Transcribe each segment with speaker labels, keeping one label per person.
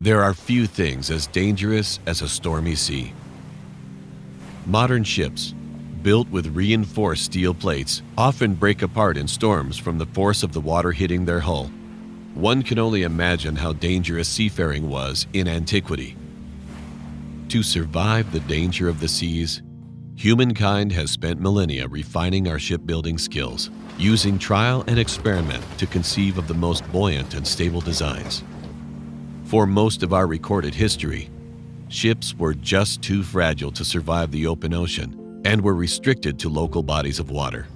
Speaker 1: There are few things as dangerous as a stormy sea. Modern ships, built with reinforced steel plates, often break apart in storms from the force of the water hitting their hull. One can only imagine how dangerous seafaring was in antiquity. To survive the danger of the seas, humankind has spent millennia refining our shipbuilding skills, using trial and experiment to conceive of the most buoyant and stable designs. For most of our recorded history, ships were just too fragile to survive the open ocean and were restricted to local bodies of water.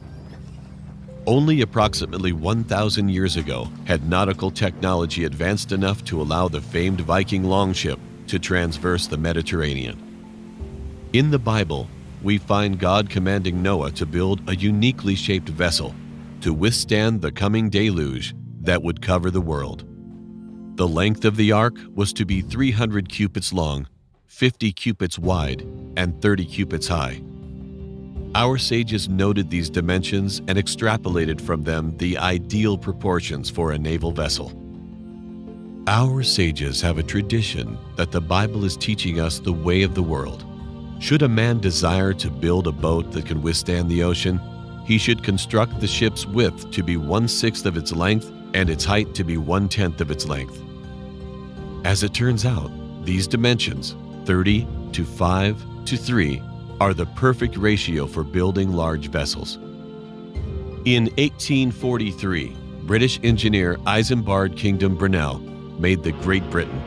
Speaker 1: Only approximately 1,000 years ago had nautical technology advanced enough to allow the famed Viking longship to traverse the Mediterranean. In the Bible, we find God commanding Noah to build a uniquely shaped vessel to withstand the coming deluge that would cover the world. The length of the ark was to be 300 cubits long, 50 cubits wide, and 30 cubits high. Our sages noted these dimensions and extrapolated from them the ideal proportions for a naval vessel. Our sages have a tradition that the Bible is teaching us the way of the world. Should a man desire to build a boat that can withstand the ocean, he should construct the ship's width to be 1/6 of its length and its height to be 1/10 of its length. As it turns out, these dimensions, 30 to 5 to 3, are the perfect ratio for building large vessels. In 1843, British engineer Isambard Kingdom Brunel made the Great Britain,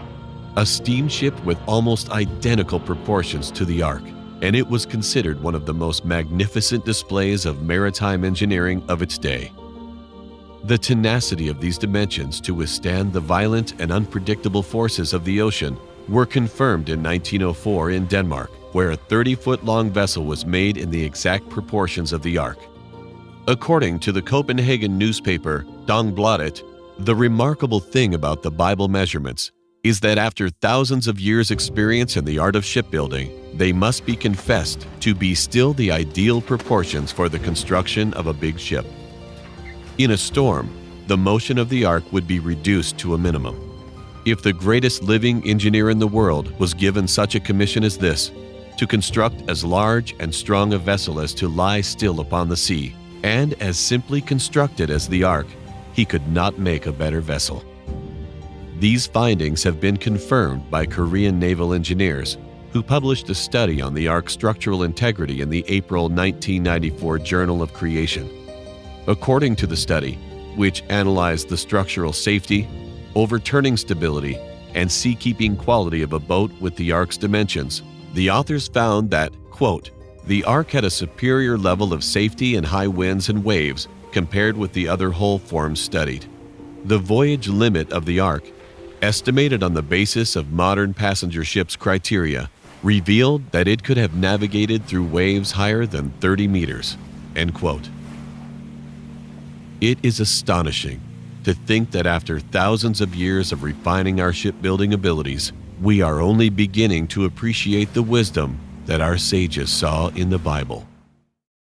Speaker 1: a steamship with almost identical proportions to the Ark, and it was considered one of the most magnificent displays of maritime engineering of its day. The tenacity of these dimensions to withstand the violent and unpredictable forces of the ocean were confirmed in 1904 in Denmark, where a 30-foot-long vessel was made in the exact proportions of the Ark. According to the Copenhagen newspaper Dagbladet, the remarkable thing about the Bible measurements is that after thousands of years' experience in the art of shipbuilding, they must be confessed to be still the ideal proportions for the construction of a big ship. In a storm, the motion of the ark would be reduced to a minimum. If the greatest living engineer in the world was given such a commission as this, to construct as large and strong a vessel as to lie still upon the sea, and as simply constructed as the ark, he could not make a better vessel. These findings have been confirmed by Korean naval engineers who published a study on the ark's structural integrity in the April 1994 Journal of Creation. According to the study, which analyzed the structural safety, overturning stability, and seakeeping quality of a boat with the ark's dimensions, the authors found that, quote, the ark had a superior level of safety in high winds and waves compared with the other hull forms studied. The voyage limit of the ark, estimated on the basis of modern passenger ships criteria, revealed that it could have navigated through waves higher than 30 meters, end quote. It is astonishing to think that after thousands of years of refining our shipbuilding abilities, we are only beginning to appreciate the wisdom that our sages saw in the Bible.